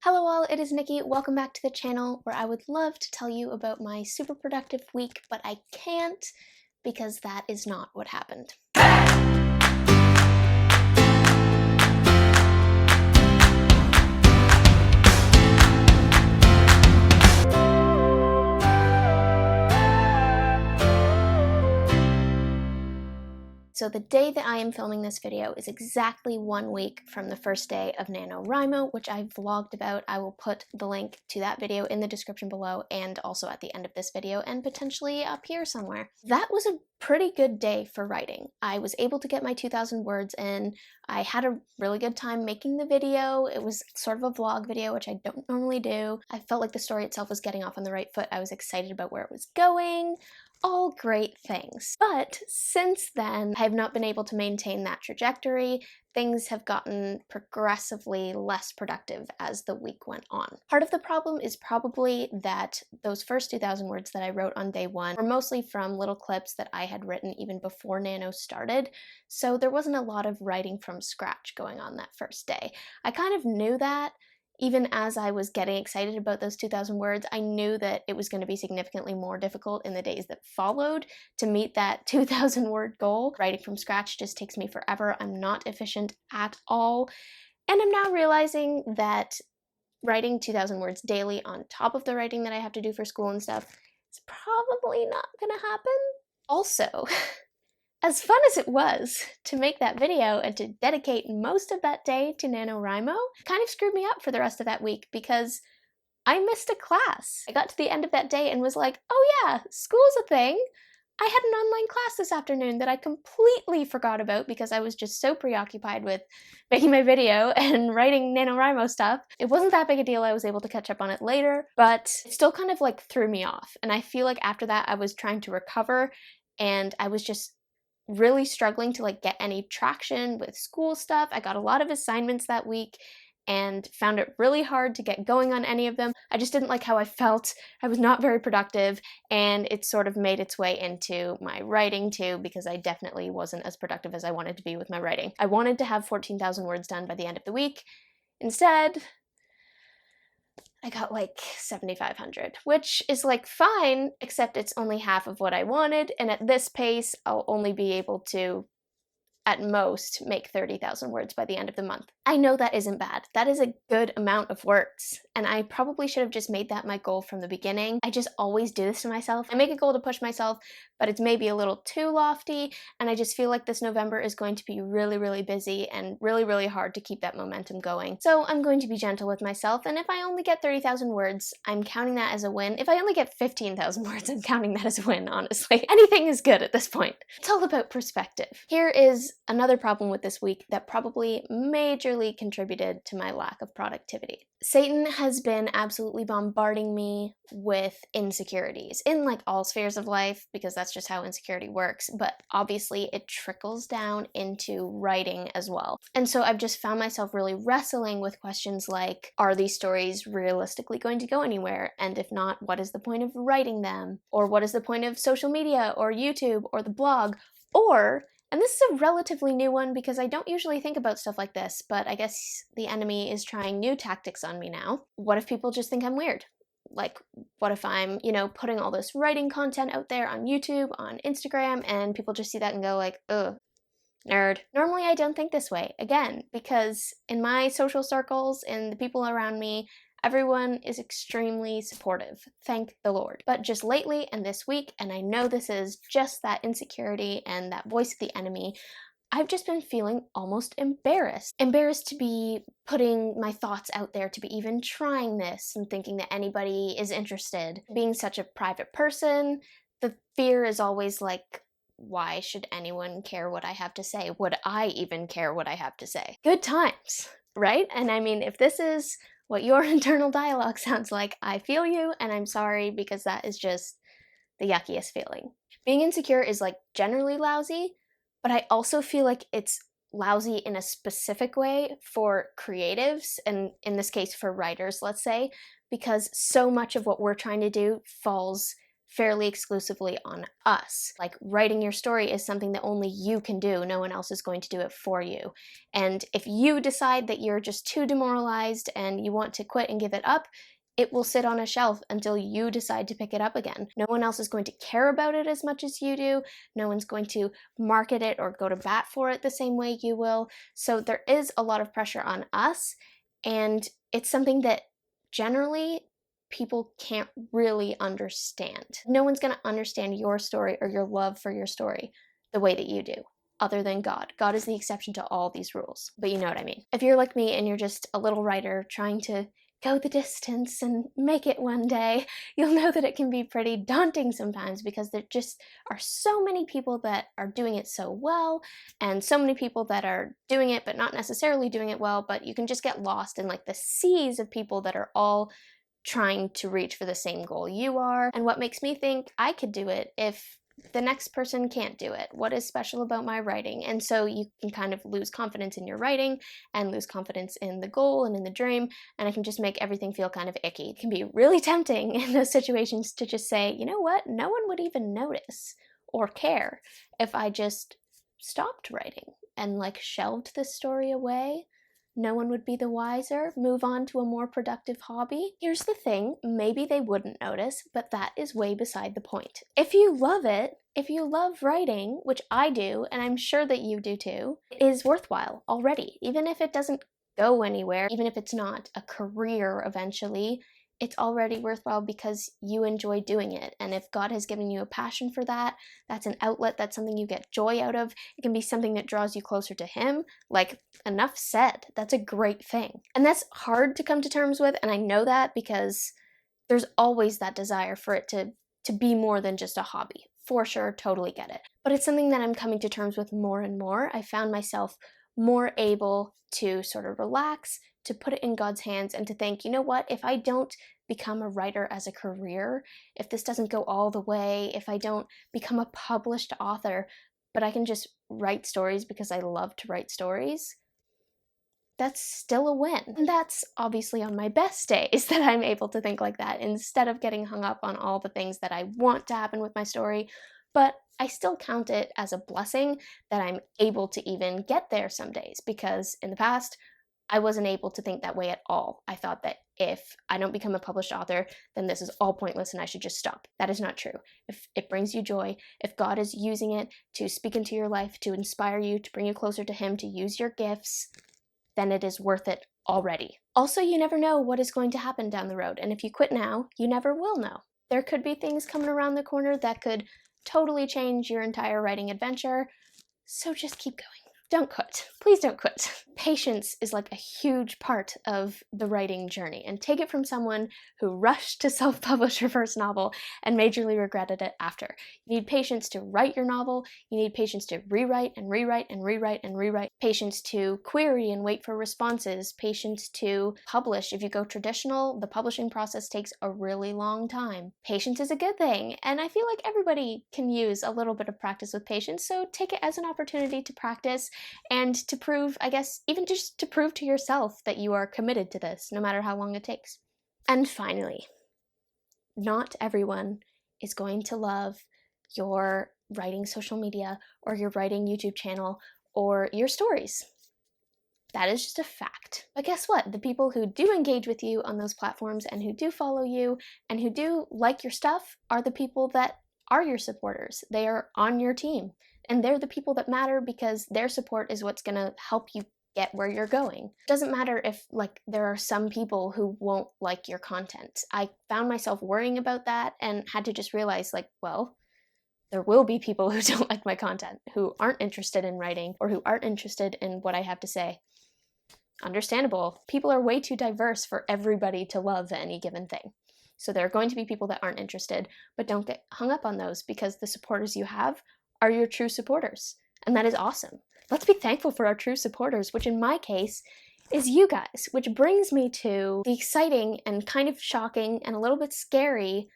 Hello all, it is Nikki. Welcome back to the channel where I would love to tell you about my super productive week, but I can't because that is not what happened. So the day that I am filming this video is exactly 1 week from the first day of NaNoWriMo, which I vlogged about. I will put the link to that video in the description below and also at the end of this video and potentially up here somewhere. That was a pretty good day for writing. I was able to get my 2,000 words in. I had a really good time making the video. It was sort of a vlog video, which I don't normally do. I felt like the story itself was getting off on the right foot. I was excited about where it was going. All great things. But since then, I have not been able to maintain that trajectory. Things have gotten progressively less productive as the week went on. Part of the problem is probably that those first 2,000 words that I wrote on day one were mostly from little clips that I had written even before Nano started, so there wasn't a lot of writing from scratch going on that first day. I kind of knew that. Even as I was getting excited about those 2,000 words, I knew that it was going to be significantly more difficult in the days that followed to meet that 2,000 word goal. Writing from scratch just takes me forever. I'm not efficient at all. And I'm now realizing that writing 2,000 words daily on top of the writing that I have to do for school and stuff is probably not going to happen. Also, as fun as it was to make that video and to dedicate most of that day to NaNoWriMo, it kind of screwed me up for the rest of that week because I missed a class. I got to the end of that day and was like, oh yeah, school's a thing. I had an online class this afternoon that I completely forgot about because I was just so preoccupied with making my video and writing NaNoWriMo stuff. It wasn't that big a deal. I was able to catch up on it later, but it still kind of like threw me off. And I feel like after that I was trying to recover and I was just really struggling to like get any traction with school stuff. I got a lot of assignments that week and found it really hard to get going on any of them. I just didn't like how I felt. I was not very productive, and it sort of made its way into my writing too, because I definitely wasn't as productive as I wanted to be with my writing. I wanted to have 14,000 words done by the end of the week. Instead, I got like 7,500, which is like fine, except it's only half of what I wanted, and at this pace, I'll only be able to, at most, make 30,000 words by the end of the month. I know that isn't bad. That is a good amount of words, and I probably should have just made that my goal from the beginning. I just always do this to myself. I make a goal to push myself, but it's maybe a little too lofty, and I just feel like this November is going to be really, really busy and really, really hard to keep that momentum going. So I'm going to be gentle with myself, and if I only get 30,000 words, I'm counting that as a win. If I only get 15,000 words, I'm counting that as a win, honestly. Anything is good at this point. It's all about perspective. Here is another problem with this week that probably majorly contributed to my lack of productivity. Satan has been absolutely bombarding me with insecurities in like all spheres of life, because that's just how insecurity works, but obviously it trickles down into writing as well. And so I've just found myself really wrestling with questions like, are these stories realistically going to go anywhere? And if not, what is the point of writing them? Or what is the point of social media or YouTube or the blog? Or, and this is a relatively new one because I don't usually think about stuff like this, but I guess the enemy is trying new tactics on me now. What if people just think I'm weird? Like, what if I'm, putting all this writing content out there on YouTube, on Instagram, and people just see that and go like, ugh, nerd. Normally I don't think this way, again, because in my social circles and the people around me, everyone is extremely supportive, thank the Lord. But just lately and this week, and I know this is just that insecurity and that voice of the enemy, I've just been feeling almost embarrassed. Embarrassed to be putting my thoughts out there, to be even trying this and thinking that anybody is interested. Being such a private person, the fear is always like, why should anyone care what I have to say? Would I even care what I have to say? Good times, right? And I mean, if this is what your internal dialogue sounds like, I feel you, and I'm sorry, because that is just the yuckiest feeling. Being insecure is like generally lousy, but I also feel like it's lousy in a specific way for creatives, and in this case for writers, let's say, because so much of what we're trying to do falls fairly exclusively on us. Like, writing your story is something that only you can do. No one else is going to do it for you. And if you decide that you're just too demoralized and you want to quit and give it up, it will sit on a shelf until you decide to pick it up again. No one else is going to care about it as much as you do. No one's going to market it or go to bat for it the same way you will. So there is a lot of pressure on us, and it's something that generally people can't really understand. No one's going to understand your story or your love for your story the way that you do, other than God. God is the exception to all these rules, but you know what I mean. If you're like me and you're just a little writer trying to go the distance and make it one day, you'll know that it can be pretty daunting sometimes, because there just are so many people that are doing it so well, and so many people that are doing it but not necessarily doing it well, but you can just get lost in like the seas of people that are all trying to reach for the same goal you are. And what makes me think I could do it if the next person can't do it? What is special about my writing? And so you can kind of lose confidence in your writing and lose confidence in the goal and in the dream, and it can just make everything feel kind of icky. It can be really tempting in those situations to just say, you know what, no one would even notice or care if I just stopped writing and like shelved this story away. No one would be the wiser, move on to a more productive hobby. Here's the thing, maybe they wouldn't notice, but that is way beside the point. If you love it, if you love writing, which I do, and I'm sure that you do too, it is worthwhile already. Even if it doesn't go anywhere, even if it's not a career eventually, it's already worthwhile because you enjoy doing it. And if God has given you a passion for that, that's an outlet, that's something you get joy out of. It can be something that draws you closer to Him. Like, enough said, that's a great thing. And that's hard to come to terms with, and I know that because there's always that desire for it to be more than just a hobby. For sure, totally get it. But it's something that I'm coming to terms with more and more. I found myself more able to sort of relax, to put it in God's hands, and to think, you know what, if I don't become a writer as a career, if this doesn't go all the way, if I don't become a published author, but I can just write stories because I love to write stories, that's still a win. And that's obviously on my best days that I'm able to think like that, instead of getting hung up on all the things that I want to happen with my story. But I still count it as a blessing that I'm able to even get there some days, because in the past, I wasn't able to think that way at all. I thought that if I don't become a published author, then this is all pointless and I should just stop. That is not true. If it brings you joy, if God is using it to speak into your life, to inspire you, to bring you closer to Him, to use your gifts, then it is worth it already. Also, you never know what is going to happen down the road, and if you quit now, you never will know. There could be things coming around the corner that could totally change your entire writing adventure, so just keep going. Don't quit. Please don't quit. Patience is like a huge part of the writing journey, and take it from someone who rushed to self-publish her first novel and majorly regretted it after. You need patience to write your novel, you need patience to rewrite and rewrite and rewrite and rewrite, patience to query and wait for responses, patience to publish. If you go traditional, the publishing process takes a really long time. Patience is a good thing, and I feel like everybody can use a little bit of practice with patience, so take it as an opportunity to practice and to prove, I guess, even just to prove to yourself that you are committed to this, no matter how long it takes. And finally, not everyone is going to love your writing social media or your writing YouTube channel or your stories. That is just a fact. But guess what? The people who do engage with you on those platforms and who do follow you and who do like your stuff are the people that are your supporters. They are on your team. And they're the people that matter, because their support is what's gonna help you get where you're going. It doesn't matter if like there are some people who won't like your content. I found myself worrying about that and had to just realize, like, well, there will be people who don't like my content, who aren't interested in writing or who aren't interested in what I have to say. Understandable. People are way too diverse for everybody to love any given thing. So there are going to be people that aren't interested, but don't get hung up on those, because the supporters you have are your true supporters. And that is awesome. Let's be thankful for our true supporters, which in my case is you guys, which brings me to the exciting and kind of shocking and a little bit scary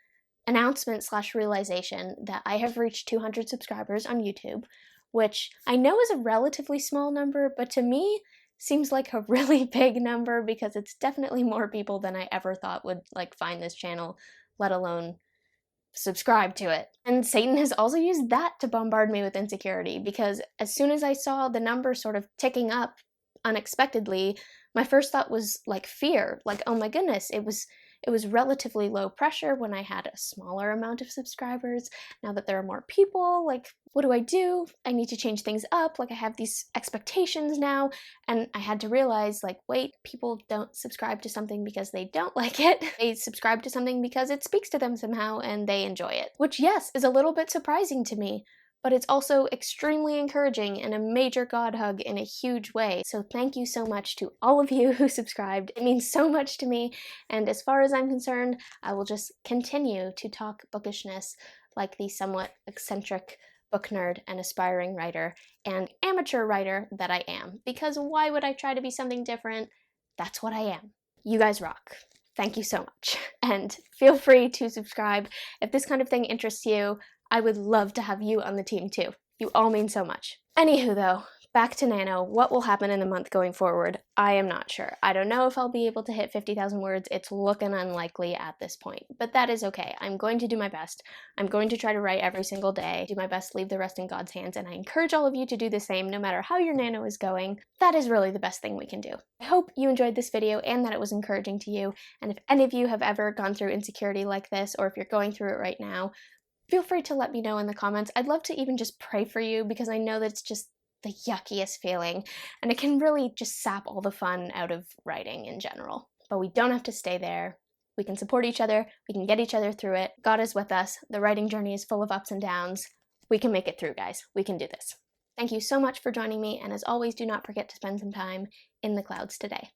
announcement / realization that I have reached 200 subscribers on YouTube, which I know is a relatively small number, but to me seems like a really big number, because it's definitely more people than I ever thought would like find this channel, let alone subscribe to it. And Satan has also used that to bombard me with insecurity, because as soon as I saw the number sort of ticking up unexpectedly, my first thought was like fear, like, oh my goodness, it was relatively low pressure when I had a smaller amount of subscribers. Now that there are more people, like, what do I do? I need to change things up. Like, I have these expectations now. And I had to realize, like, wait, people don't subscribe to something because they don't like it. They subscribe to something because it speaks to them somehow and they enjoy it. Which, yes, is a little bit surprising to me, but it's also extremely encouraging and a major God hug in a huge way. So thank you so much to all of you who subscribed. It means so much to me, and as far as I'm concerned, I will just continue to talk bookishness like the somewhat eccentric book nerd and aspiring writer and amateur writer that I am, because why would I try to be something different? That's what I am. You guys rock. Thank you so much, and feel free to subscribe if this kind of thing interests you. I would love to have you on the team too. You all mean so much. Anywho though, back to NaNo. What will happen in the month going forward? I am not sure. I don't know if I'll be able to hit 50,000 words. It's looking unlikely at this point, but that is okay. I'm going to do my best. I'm going to try to write every single day, do my best to leave the rest in God's hands, and I encourage all of you to do the same no matter how your NaNo is going. That is really the best thing we can do. I hope you enjoyed this video and that it was encouraging to you, and if any of you have ever gone through insecurity like this, or if you're going through it right now, feel free to let me know in the comments. I'd love to even just pray for you, because I know that it's just the yuckiest feeling, and it can really just sap all the fun out of writing in general. But we don't have to stay there. We can support each other. We can get each other through it. God is with us. The writing journey is full of ups and downs. We can make it through, guys. We can do this. Thank you so much for joining me, and as always, do not forget to spend some time in the clouds today.